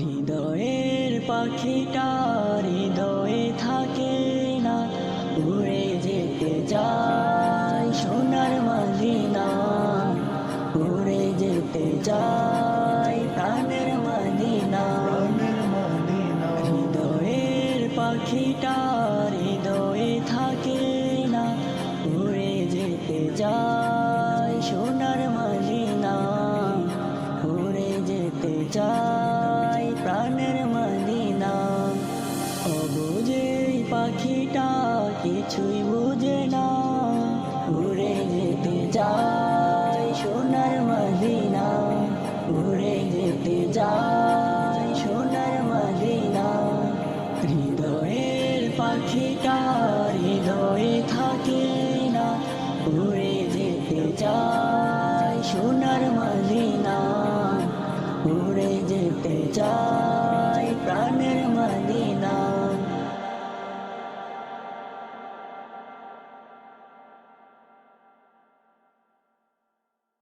হৃদয়ের পাখিটা হৃদয়ে থাকে না, উড়ে যেতে চায় সোনার মদিনা, উড়ে যেতে চায় প্রাণের মদিনা। হৃদয়ের পাখিটা হৃদয়ে থাকে না, উড়ে যেতে চায় সোনার মদিনা, উড়ে যেতে চায় প্রাণের মদিনা। অবুঝে পাখিটা কিছুই বুঝে না, উড়ে যেতে চায় সোনার মদিনা, উড়ে যেতে চায় সোনার মদিনা। হৃদয়ের পাখিটা হৃদয়ে থাকে না, উড়ে যেতে চায় সোনার মদিনা, উড়ে যেতে চায়